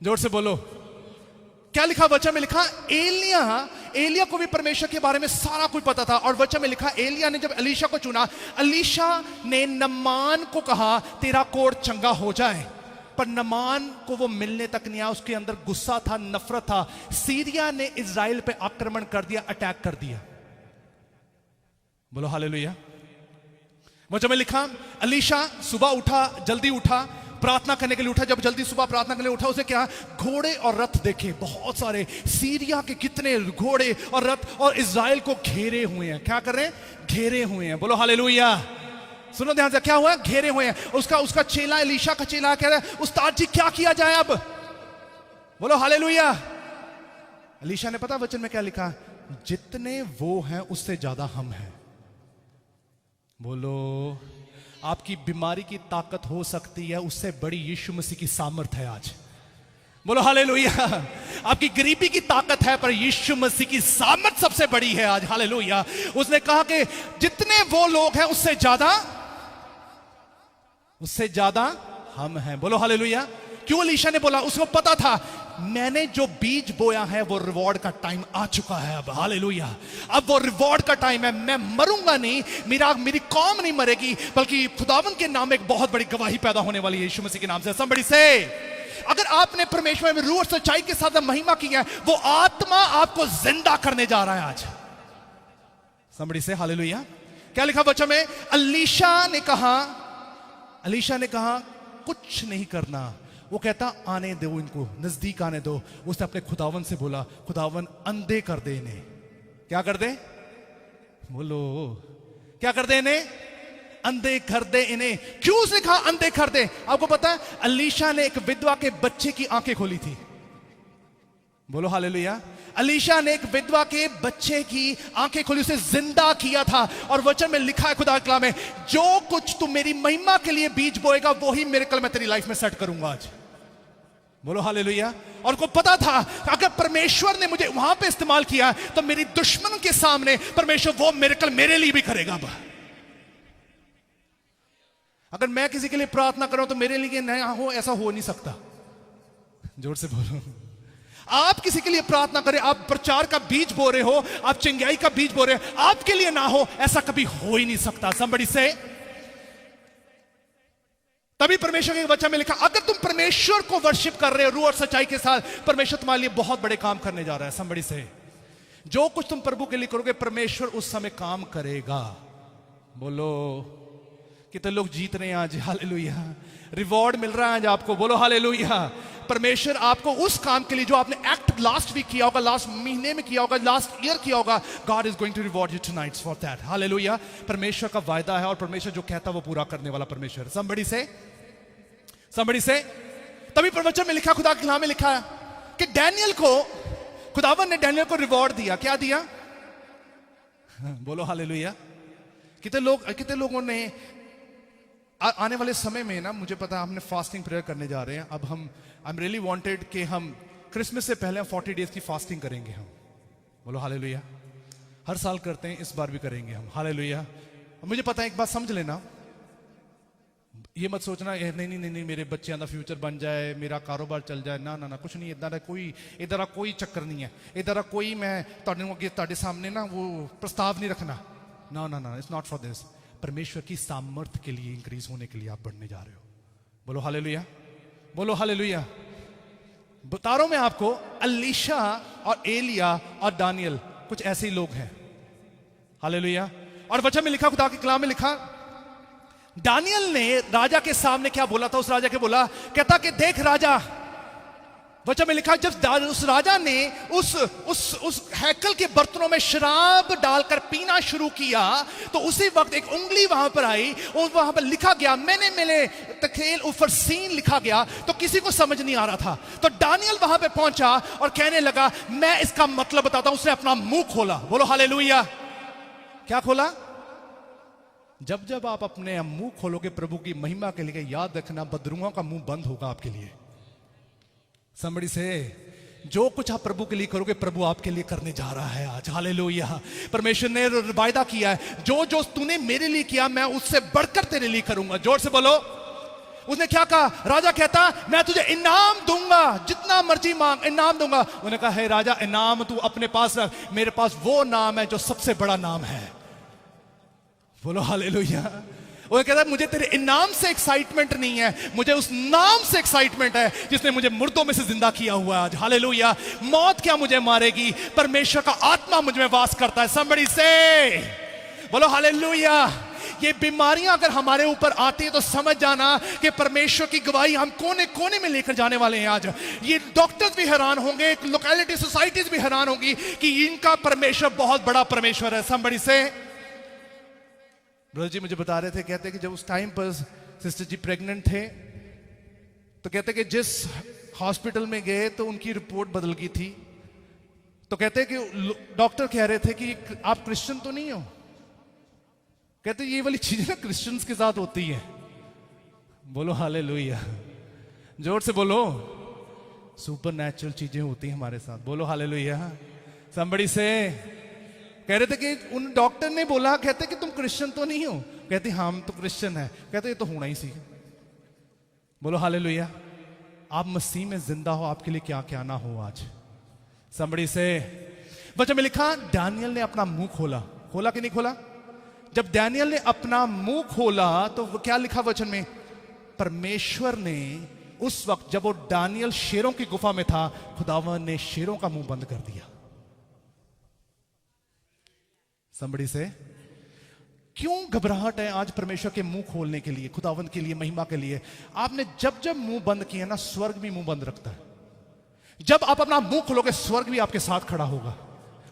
जोर से बोलो। क्या लिखा वचन में? लिखा एलिया को भी परमेश्वर के बारे में सारा कुछ पता था। और वचन में लिखा, एलिया ने जब एलीशा को चुना, एलीशा ने नमान को कहा, तेरा कोढ़ चंगा हो जाए। पर नमान को वो मिलने तक नहीं आया, उसके अंदर गुस्सा था, नफरत था। सीरिया ने इजराइल पे आक्रमण कर दिया, अटैक कर दिया। बोलो हालेलुया। वचन में लिखा, एलीशा सुबह उठा, जल्दी उठा, प्रार्थना करने के लिए उठा, जब जल्दी सुबह प्रार्थना करने उठा, उसे क्या घोड़े और रथ देखे, बहुत सारे सीरिया के कितने घोड़े और रथ, और इज़राइल को घेरे हुए हैं। क्या कर रहे हैं? घेरे हुए हैं। बोलो हालेलुया। सुनो ध्यान से, क्या हुआ? घेरे हुए हैं। उसका चेला, एलीशा का चेला कह रहा है, उस्ताद जी क्या किया जाए अब? बोलो हालेलुया। एलीशा ने पता वचन में क्या लिखा? जितने वो हैं उससे ज्यादा हम हैं। बोलो, आपकी बीमारी की ताकत हो सकती है, उससे बड़ी यीशु मसीह की सामर्थ है आज। बोलो हालेलुया। आपकी गरीबी की ताकत है, पर यीशु मसीह की सामर्थ सबसे बड़ी है आज। हालेलुया। उसने कहा कि जितने वो लोग हैं उससे ज्यादा हम हैं। बोलो हालेलुया। क्यों एलीशा ने बोला? उसको पता था मैंने जो बीज बोया है वो रिवॉर्ड का टाइम आ चुका है अब। हालेलुया। अब वो रिवॉर्ड का टाइम है। मैं मरूंगा नहीं, मेरी कौम नहीं मरेगी, बल्कि खुदावन के नाम में एक बहुत बड़ी गवाही पैदा होने वाली है यीशु मसीह के नाम से। somebody say, अगर आपने परमेश्वर में रूह और सच्चाई के साथ महिमा की है, वो आत्मा आपको जिंदा करने जा रहा है आज। somebody say hallelujah. क्या लिखा वचन में? एलीशा ने कहा कुछ नहीं करना। वो कहता आने दो, इनको नजदीक आने दो। उसने अपने खुदावन से बोला, खुदावन अंधे कर दे इन्हें। क्या कर दे? बोलो, क्या कर दे इन्हें? अंधे कर दे इन्हें। क्यों उसने कहा अंधे कर दे? आपको पता है, एलीशा ने एक विधवा के बच्चे की आंखें खोली थी। बोलो हालेलुया। एलीशा ने एक विधवा के बच्चे की आंखें खोली, उसे जिंदा किया था। और वचन में लिखा है खुदा के कलाम में, जो कुछ तू मेरी महिमा के लिए बीज बोएगा वही मिरेकल मैं तेरी लाइफ में सेट करूंगा आज। बोलो हालेलुया। और को पता था अगर परमेश्वर ने मुझे वहां पे इस्तेमाल किया तो मेरी दुश्मन के सामने परमेश्वर वो मिरेकल मेरे लिए भी करेगा। अगर मैं किसी के लिए प्रार्थना करूं तो मेरे लिए ना हो, ऐसा हो नहीं सकता। जोर से बोलो। आप किसी के लिए प्रार्थना करें, आप प्रचार का बीज बो रहे हो, आप चिंगाई का बीज बो रहे हो, आपके लिए ना हो, ऐसा कभी हो ही नहीं सकता। somebody say, तभी परमेश्वर के वचन में लिखा, अगर तुम परमेश्वर को वर्शिप कर रहे हो रूह और सच्चाई के साथ, परमेश्वर तुम्हारे लिए बहुत बड़े काम करने जा रहा है। somebody say, जो कुछ तुम प्रभु के लिए करोगे परमेश्वर उस समय काम करेगा। बोलो, कितने लोग जीत रहे हैं आज? हालेलुया। रिवॉर्ड मिल रहा है आज आपको। बोलो हालेलुया। परमेश्वर आपको उस काम के लिए जो आपने एक्ट लास्ट वीक किया होगा, लास्ट महीने में किया होगा, लास्ट ईयर किया होगा, God is going to reward you tonight for that. Hallelujah. परमेश्वर का वायदा है और परमेश्वर जो कहता है वो पूरा करने वाला परमेश्वर। somebody say, तभी वचन में लिखा, खुदा के कलाम में लिखा है कि डैनियल को, खुदावन ने डैनियल को रिवॉर्ड दिया। क्या दिया? बोलो हालेलुया। कितने लोगों ने आने वाले समय में ना, मुझे पता है हमने फास्टिंग प्रेयर करने जा रहे हैं। अब हम आई एम रियली वांटेड कि हम क्रिसमस से पहले 40 डेज की फास्टिंग करेंगे हम। बोलो हालेलुया। हर साल करते हैं, इस बार भी करेंगे हम। हालेलुया। मुझे पता है, एक बात समझ लेना, ये मत सोचना नहीं मेरे बच्चों का फ्यूचर बन जाए, मेरा कारोबार चल जाए। ना ना ना, कुछ नहीं। इधर कोई चक्कर नहीं है। इधर कोई मैं तुहाडे सामने ना वो प्रस्ताव नहीं रखना। ना ना ना, इट्स नॉट फॉर दिस। परमेश्वर की सामर्थ के लिए, इंक्रीज होने के लिए आप बढ़ने जा रहे हो। बोलो हालेलुया। बोलो हालेलुया। बता रहा हूं मैं आपको, एलीशा और एलिया और दानियल कुछ ऐसे ही लोग हैं। हालेलुया। और वचन में लिखा, खुदा के कलाम में लिखा, दानियल ने राजा के सामने क्या बोला था? उस राजा के बोला, कहता कि देख राजा, वचन में लिखा, जब उस राजा ने उस हैकल के बर्तनों में शराब डालकर पीना शुरू किया तो उसी वक्त एक उंगली वहां पर आई और वहां पर लिखा गया, मैंने तखेल ऊपर सीन लिखा गया। तो किसी को समझ नहीं आ रहा था। तो दानियल वहां पे पहुंचा और कहने लगा, मैं इसका मतलब बताता हूं। उसने अपना मुंह खोला। बोलो हालेलुया। क्या खोला? जब आप अपने मुंह खोलोगे प्रभु की महिमा के लिए, याद रखना बदरुओं का मुंह बंद होगा आपके लिए। somebody say, जो कुछ आप प्रभु के लिए करोगे प्रभु आपके लिए करने जा रहा है आज। हालेलुया। परमेश्वर ने वायदा किया है, जो तूने मेरे लिए किया मैं उससे बढ़कर तेरे लिए करूंगा। जोर से बोलो। उसने क्या कहा? राजा कहता, मैं तुझे इनाम दूंगा, जितना मर्जी मांग, इनाम दूंगा। उन्होंने कहा, हे राजा, इनाम तू अपने पास रख, मेरे पास वो नाम है जो सबसे बड़ा नाम है। बोलो हालेलुया। वो कहता है, मुझे तेरे इनाम से एक्साइटमेंट नहीं है, मुझे उस नाम से एक्साइटमेंट है जिसने मुझे मुर्दों में से जिंदा किया हुआ है आज। हालेलुया। मौत क्या मुझे मारेगी? परमेश्वर का आत्मा मुझ में वास करता है। somebody say, बोलो हालेलुया। ये बीमारियां अगर हमारे ऊपर आती है तो समझ जाना कि परमेश्वर की गवाही हम कोने कोने में लेकर जाने वाले हैं। आज ये डॉक्टर्स भी हैरान होंगे, लोकेलिटी सोसाइटीज भी हैरान होंगी कि इनका परमेश्वर बहुत बड़ा परमेश्वर है। समबड़ी से ब्रदर जी मुझे बता रहे थे, कहते कि जब उस टाइम पर सिस्टर जी प्रेग्नेंट थे तो कहते कि जिस हॉस्पिटल में गए तो उनकी रिपोर्ट बदल गई थी। तो कहते कि डॉक्टर कह रहे थे कि आप क्रिश्चियन तो नहीं हो। कहते ये वाली चीजें ना क्रिश्चियंस के साथ होती है। बोलो हालेलुया, जोर से बोलो। सुपर नेचुरल चीजें होती हैं हमारे साथ। बोलो हालेलुया। समबड़ी से कह रहे थे कि उन डॉक्टर ने बोला, कहते कि तुम क्रिश्चियन तो नहीं हो। कहते हम तो क्रिश्चियन है। कहते ये तो होना ही सी। बोलो हालेलुया। आप मसीह में जिंदा हो, आपके लिए क्या क्या ना हो आज। समबड़ी से वचन में लिखा दानियल ने अपना मुंह खोला। खोला कि नहीं खोला? जब दानियल ने अपना मुंह खोला तो क्या लिखा वचन में? परमेश्वर ने उस वक्त जब वो दानियल शेरों की गुफा में था, खुदावन ने शेरों का मुंह बंद कर दिया। समबड़ी से क्यों घबराहट है आज परमेश्वर के मुंह खोलने के लिए, खुदावंत के लिए, महिमा के लिए? आपने जब जब मुंह बंद किया ना, स्वर्ग भी मुंह बंद रखता है। जब आप अपना मुंह खोलोगे, स्वर्ग भी आपके साथ खड़ा होगा।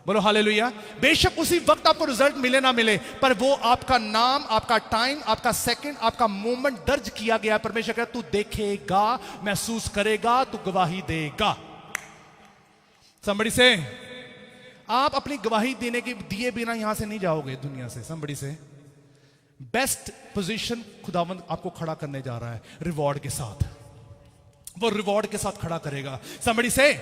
बोलो हालेलुया। बेशक उसी वक्त आपको रिजल्ट मिले ना मिले, पर वो आपका नाम, आपका टाइम, आपका सेकंड, आपका मोमेंट दर्ज किया गया। परमेश्वर कहता तू देखेगा, महसूस करेगा, तू गवाही देगा। समबड़ी से आप अपनी गवाही देने के दिए बिना यहां से नहीं जाओगे दुनिया से। समबड़ी से बेस्ट पोजीशन खुदावंद आपको खड़ा करने जा रहा है रिवॉर्ड के साथ। वो रिवॉर्ड के साथ खड़ा करेगा। समबड़ी से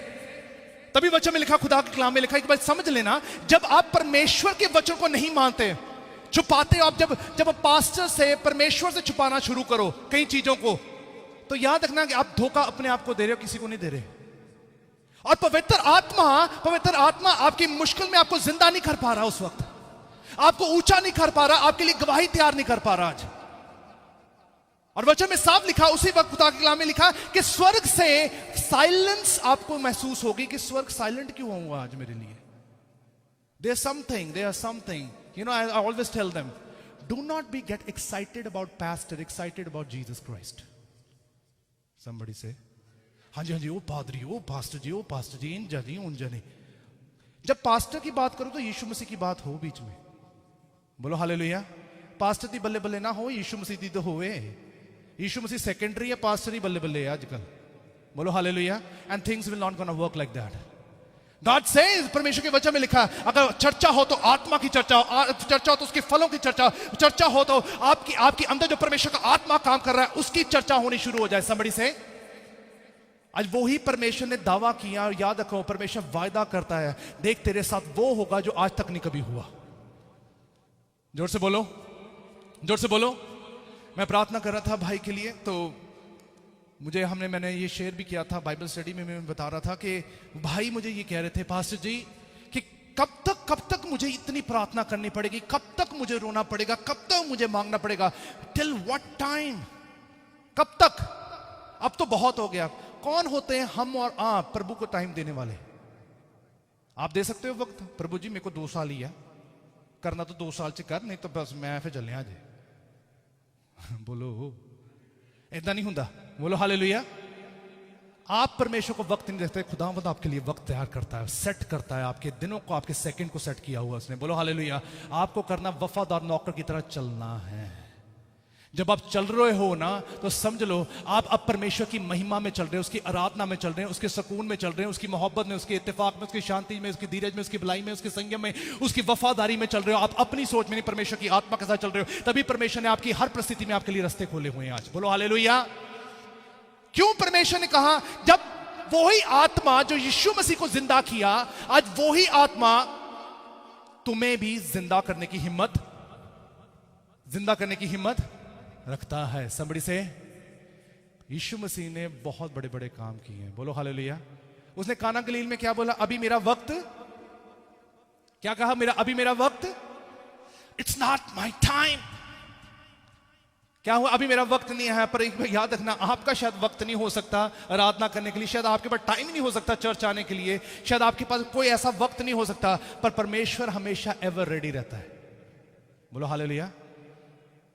तभी वचन में लिखा, खुदा के कलाम में लिखा, एक बार समझ लेना, जब आप परमेश्वर के वचन को नहीं मानते, छुपाते हो आप, जब आप पास्टर से, परमेश्वर से छुपाना शुरू करो कई चीजों को, तो याद रखना कि आप धोखा अपने आप को दे रहे हो, किसी को नहीं दे रहे। और पवित्र आत्मा आपकी मुश्किल में आपको जिंदा नहीं कर पा रहा, उस वक्त आपको ऊंचा नहीं कर पा रहा, आपके लिए गवाही तैयार नहीं कर पा रहा आज। और वचन में साफ लिखा, उसी वक्त खुदा के कलाम में लिखा कि स्वर्ग से साइलेंस आपको महसूस होगी कि स्वर्ग साइलेंट क्यों हुआ आज मेरे लिए। There's something, you know, I always tell them, do not be get excited about pastor, excited about Jesus Christ. Somebody say, हाँ जी ओ पादरी, ओ पास्टर जी इन जानी उन जानी। जब पास्टर की बात करो तो यीशु मसीह की बात हो बीच में। बोलो हालेलुया। पास्टर दी बल्ले बल्ले ना हो, यीशु मसीह दी तो होवे। यीशु मसीह सेकेंडरी है, पास्टर ही बल्ले बल्ले है आजकल। बोलो hallelujah. And things will not gonna work like that. God says, परमेश्वर के वचन में लिखा, अगर चर्चा हो तो आत्मा की चर्चा हो, चर्चा हो तो उसके फलों की चर्चा हो तो आपकी अंदर जो परमेश्वर का आत्मा काम कर रहा है उसकी चर्चा होनी शुरू हो जाए। समबड़ी से आज वो ही परमेश्वर ने दावा किया, और याद रखो परमेश्वर वायदा करता है, देख तेरे साथ वो होगा जो आज तक नहीं कभी हुआ। जोर से बोलो, जोर से बोलो। मैं प्रार्थना कर रहा था भाई के लिए, तो मैंने ये शेयर भी किया था बाइबल स्टडी में। मैं बता रहा था कि भाई मुझे ये कह रहे थे, पास्टर जी कि कब तक मुझे इतनी प्रार्थना करनी पड़ेगी, कब तक मुझे रोना पड़ेगा, कब तक मुझे मांगना पड़ेगा, टिल व्हाट टाइम, कब तक? अब तो बहुत हो गया। कौन होते हैं हम और आप प्रभु को टाइम देने वाले? आप दे सकते हो वक्त? प्रभु जी मेरे को 2 साल ही है करना, तो 2 साल से कर, नहीं तो बस मैं फिर चले आज। बोलो ऐसा नहीं होता। बोलो हालेलुया। आप परमेश्वर को वक्त नहीं देते, खुदावंद आपके लिए वक्त तैयार करता है, सेट करता है, आपके दिनों को, आपके सेकंड को सेट किया हुआ उसने। बोलो हालेलुया। आपको करना वफादार नौकर की तरह चलना है। जब आप चल रहे हो ना, तो समझ लो आप अब परमेश्वर की महिमा में चल रहे हो, उसकी आराधना में चल रहे हैं, उसके सुकून में चल रहे हैं, उसकी मोहब्बत में, उसके इत्तेफाक में, उसकी शांति में, उसकी धीरज में, उसकी भलाई में, उसके संयम में, उसकी वफादारी में चल रहे हो। आप अपनी सोच में नहीं, परमेश्वर की आत्मा के साथ चल रहे हो। तभी परमेश्वर ने आपकी हर परिस्थिति में आपके लिए रास्ते खोले हुए हैं आज। बोलो हालेलुया। क्यों परमेश्वर ने कहा, जब वही आत्मा जो यीशु मसीह को जिंदा किया, आज वही आत्मा तुम्हें भी जिंदा करने की हिम्मत रखता है। समबड़ी से यीशु मसीह ने बहुत बड़े बड़े काम किए हैं। बोलो हालेलुया। उसने काना गलील में क्या बोला? अभी मेरा वक्त, क्या कहा? अभी मेरा वक्त, इट्स नॉट माई टाइम। क्या हुआ? अभी मेरा वक्त नहीं है। पर एक बार याद रखना, आपका शायद वक्त नहीं हो सकता आराधना करने के लिए, शायद आपके पास टाइम नहीं हो सकता चर्च आने के लिए, शायद आपके पास कोई ऐसा वक्त नहीं हो सकता, पर परमेश्वर हमेशा एवर रेडी रहता है। बोलो हालेलुया।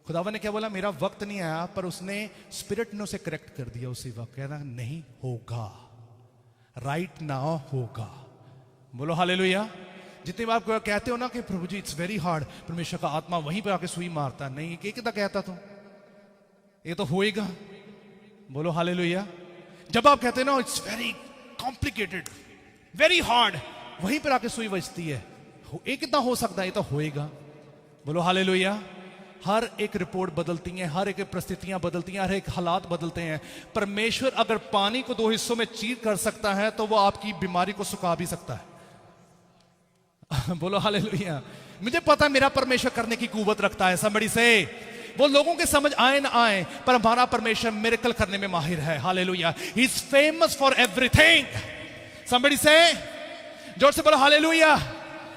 खुदावन ने क्या बोला, मेरा वक्त नहीं आया, पर उसने स्पिरिट ने उसे करेक्ट कर दिया उसी वक्त, कहना नहीं होगा, राइट नाउ होगा। बोलो हालेलुया। जितनी बार आप कहते हो ना कि प्रभु जी इट्स वेरी हार्ड, परमेश्वर का आत्मा वहीं पर आके सुई मारता, नहीं ये कितना कहता तू, ये तो होएगा। बोलो हालेलुया। जब आप कहते हैं ना it's very complicated, very hard, वहीं पर आके सुई बजती है, ये कितना हो सकता है, ये तो होएगा। बोलो हालेलुया। हर एक रिपोर्ट बदलती है, हर एक परिस्थितियां बदलती हैं, हर एक हालात बदलते हैं। परमेश्वर अगर पानी को 2 हिस्सों में चीर कर सकता है तो वो आपकी बीमारी को सुखा भी सकता है। बोलो हालेलुया। मुझे पता है मेरा परमेश्वर करने की कुव्वत रखता है। समबड़ी से वो लोगों के समझ आए ना आए, पर हमारा परमेश्वर मिरेकल करने में माहिर है। Hallelujah. He is famous for everything. समबड़ी से जोर से बोलो हालेलुया।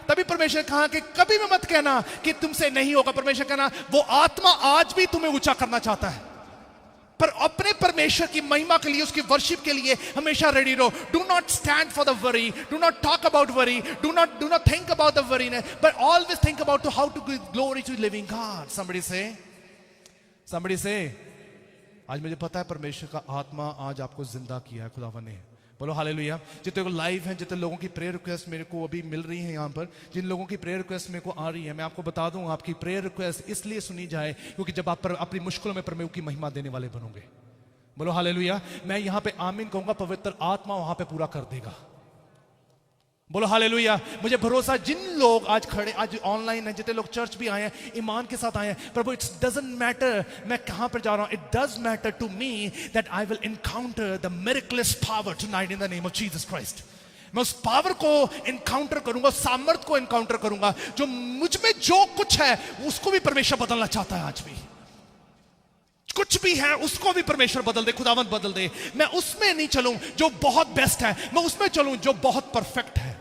तभी परमेश्वर कहा कि कभी भी मत कहना कि तुमसे नहीं होगा। परमेश्वर कहना वो आत्मा आज भी तुम्हें ऊंचा करना चाहता है, पर अपने परमेश्वर की महिमा के लिए, उसकी वर्शिप के लिए हमेशा रेडी रहो। Do not stand for the worry, do not talk about worry, do not think about the worry, but always think about how to give glory to living God. somebody say आज मुझे पता है परमेश्वर का आत्मा आज आपको जिंदा किया है खुदावन ने। बोलो हालेलुया। जितने को लाइव हैं, जितने लोगों की प्रेयर रिक्वेस्ट मेरे को अभी मिल रही है यहाँ पर, जिन लोगों की प्रेयर रिक्वेस्ट मेरे को आ रही है, मैं आपको बता दूं आपकी प्रेयर रिक्वेस्ट इसलिए सुनी जाए क्योंकि जब आप अपनी मुश्किलों में परमेश्वर की महिमा देने वाले बनोगे। बोलो हालेलुया। मैं यहाँ पे आमीन कहूंगा, पवित्र आत्मा वहां पे पूरा कर देगा। बोलो हालेलुया। मुझे भरोसा, जिन लोग आज खड़े, आज ऑनलाइन है, जितने लोग चर्च भी आए हैं, ईमान के साथ आए हैं, प्रभु इट्स डजंट मैटर मैं कहां पर जा रहा हूं, it does matter to me that I will encounter the miraculous power tonight in the name of Jesus Christ. मैं उस पावर को एनकाउंटर करूंगा, सामर्थ को एनकाउंटर करूंगा। जो मुझ में जो कुछ है उसको भी परमेश्वर बदलना चाहता है। आज भी कुछ भी है उसको भी परमेश्वर बदल दे, खुदावंत बदल दे। मैं उसमें नहीं चलूं जो बहुत बेस्ट है, मैं उसमें चलूं जो बहुत परफेक्ट है।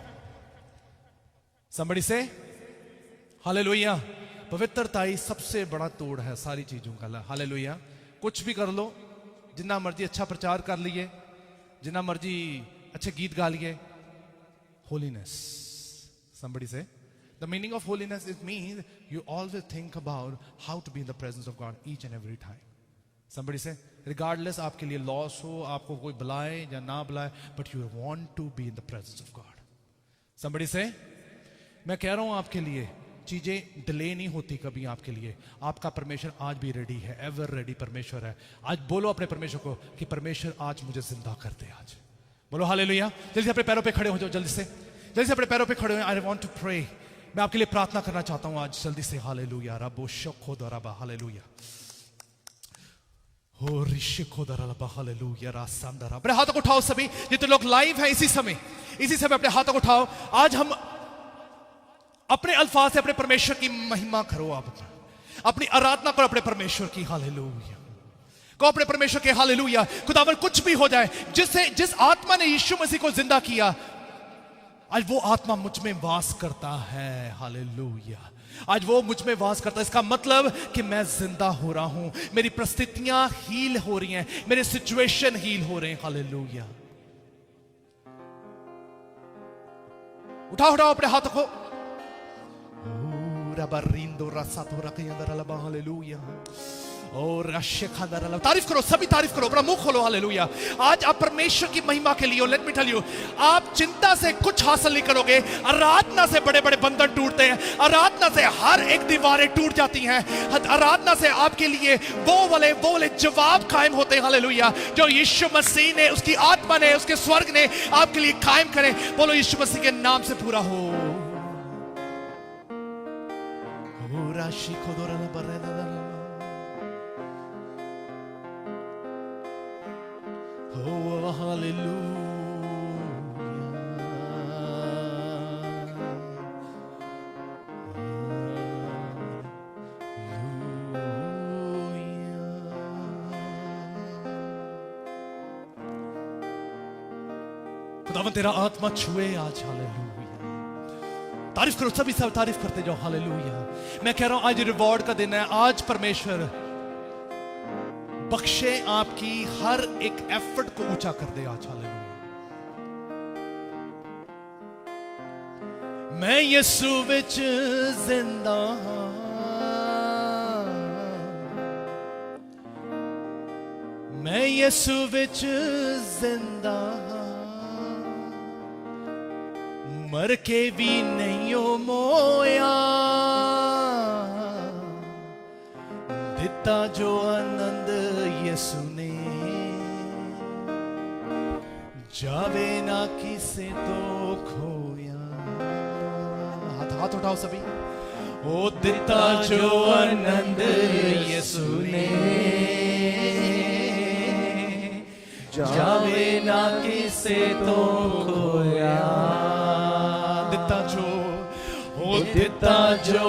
somebody से हालेलुया। पवित्रता ही सबसे बड़ा तोड़ है सारी चीजों का। हालेलुया। कुछ भी कर लो, जितना मर्जी अच्छा प्रचार कर लिए, जितना मर्जी अच्छे गीत गा लिए, होलीनेस। somebody से the meaning of holiness is means you always think about how to be in the presence of God each and every time. somebody से regardless आपके लिए लॉस हो, आपको कोई बुलाए या ना बुलाए, but you want to be in the presence of God. somebody से मैं कह रहा हूं आपके लिए चीजें डिले नहीं होती कभी आपके लिए। आपका परमेश्वर आज भी रेडी है, एवर रेडी परमेश्वर है। आज बोलो अपने परमेश्वर को कि परमेश्वर आज मुझे जिंदा कर दे। आज बोलो हालेलुया। जल्दी से अपने पैरों पे खड़े हो जाओ, जल्दी से अपने पैरों पे खड़े हो। आई वांट टू प्रे, मैं आपके लिए प्रार्थना करना चाहता हूं आज जल्दी से। हालेलुया। रबो शखो दरबा हालेलुया। हो ऋषिको दरबा हालेलुया रासंदरा। अपने हाथों को उठाओ सभी, जितने लोग लाइव हैं इसी समय अपने हाथों को उठाओ। आज हम अपने अल्फाज से अपने परमेश्वर की महिमा करो, आप अपनी आराधना करो अपने परमेश्वर की। हालेलुया को अपने परमेश्वर के हालेलुया। खुदावन कुछ भी हो जाए, जिस आत्मा ने यीशु मसीह को जिंदा किया, आज वो आत्मा मुझ में वास करता है। हालेलुया। आज वो मुझ में वास करता है। इसका मतलब कि मैं जिंदा हो रहा हूं, मेरी परिस्थितियां हील हो रही हैं, मेरे सिचुएशन हील हो रहे हैं। हालेलुया। उठाओ अपने हाथों को। हालेलुया। और तारीफ करो, सभी तारीफ करो, अपना मुंह खोलो। हालेलुया। आज आप परमेश्वर की महिमा के लिए, लेट मी टेल यू, आप चिंता से कुछ हासिल नहीं करोगे। आराधना से बड़े बड़े बंधन टूटते हैं, आराधना से हर एक दीवारें टूट जाती हैं, आराधना से आपके लिए वो वाले जवाब कायम होते हैं। हालेलुया। जो यीशु मसीह ने, उसकी आत्मा ने, उसके स्वर्ग ने आपके लिए कायम करे। बोलो यीशु मसीह के नाम से पूरा हो। Oh, hallelujah. खुदावन तेरा आत्मा छुए आज। हालेलुया। तारीफ करो, सभी सब तारीफ करते जाओ। हालेलुया। मैं कह रहा हूं आज रिवॉर्ड का दिन है। आज परमेश्वर बख्शे आपकी हर एक एफर्ट को ऊंचा कर दे आज। हालेलुया। मैं यीशु विच जिंदा मैं यसु विच जिंदा मर के भी नहीं ओ मोया दिता जो आनंद यसु ने जावे ना किसे तो खोया। हाथ उठाओ सभी। ओ दिता जो आनंद यसु ने जावे ना किसे तो खोया। दिता जो ओ दिता जो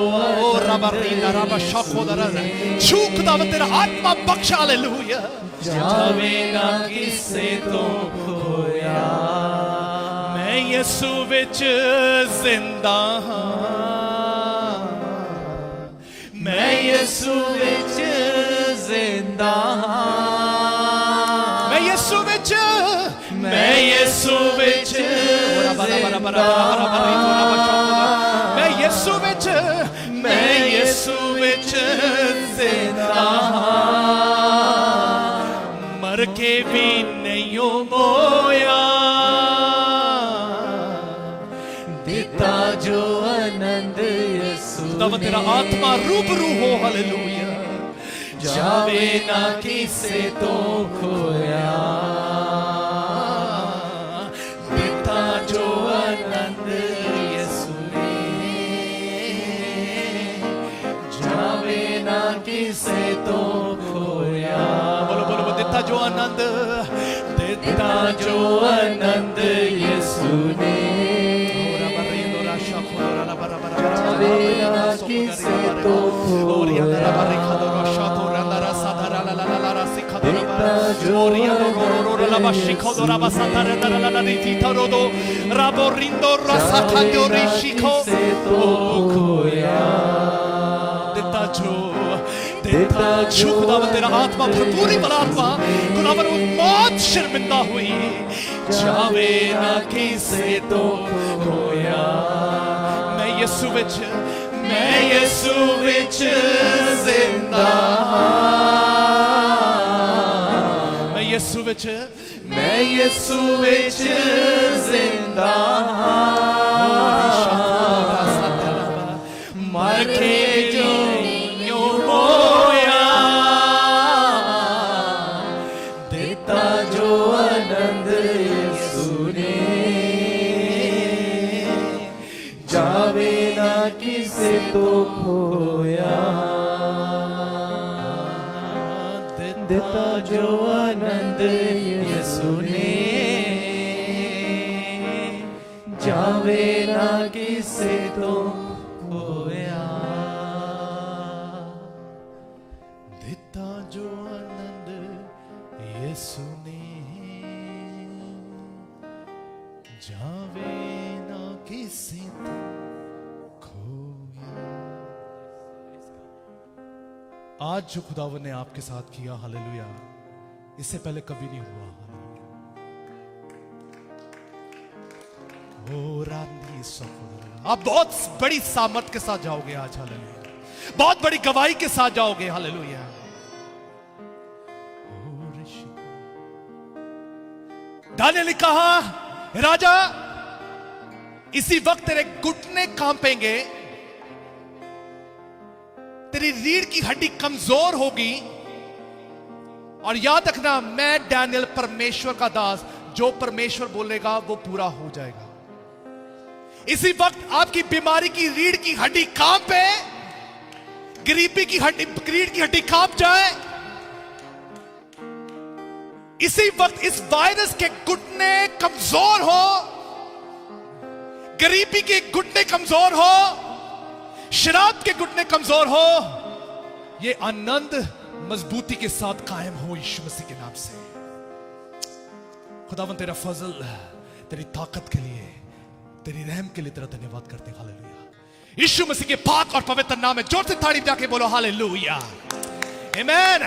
रबा शकोदरा छूक दाव तेरा आत्मा बख्शा हालेलुया। जावे ना किसे तो खोया। मैं यसु विच जिंदा हां मैं यसु विच जिंदा हां मैं यसु विच मैं यसु विच मैं यसु विच मैं यसु विच जिंदा मर के भी नहीं ओ मोया दिता जो आनंद यसु तब तेरा आत्मा रूबरू हो हालेलुया। जावे ना किसे तो खोया दिता जो आनंद यसु ने जावे ना किसे तो खोया। बोलो बोलो दिता जो आनंद यसु ने जावे ना किसे तो खोया। खुदावन तेरा आत्मा भरपूरी वाला आत्मा खुदावन मौत शर्मिंदा हुई जावे ना किसे तो खोया। मैं यसु विच जिंदा मैं यसु विच जिंदा मर के जो मोया देता जो आनंद यसु ने जावे ना किसे तो खोया। देता जो आनंद यसु ने जावे ना किसे तो खोया। देता जो आनंद यसु ने जावे ना किसे तो खोया। आज जो खुदावन ने आपके साथ किया हालेलुया इससे पहले कभी नहीं हुआ। आप बहुत बड़ी सामर्थ के साथ जाओगे आज हालेलुया। बहुत बड़ी गवाही के साथ जाओगे हालेलुया। दानियेल ने कहा राजा इसी वक्त तेरे घुटने कांपेंगे तेरी रीढ़ की हड्डी कमजोर होगी और याद रखना मैं दानियेल परमेश्वर का दास जो परमेश्वर बोलेगा वो पूरा हो जाएगा। इसी वक्त आपकी बीमारी की रीढ़ की हड्डी कांपे गरीबी की हड्डी रीढ़ की हड्डी कांप जाए। इसी वक्त इस वायरस के घुटने कमजोर हो गरीबी के घुटने कमजोर हो शराब के घुटने कमजोर हो ये आनंद मजबूती के साथ कायम हो यीशु मसीह के नाम से। खुदावन तेरा फजल तेरी ताकत के लिए तेरी रहम के लिए तेरा धन्यवाद करते हैं हालेलुया। यीशु मसीह के पाक और पवित्र नाम में जोर से ताड़ी जाके बोलो हालेलुया आमीन।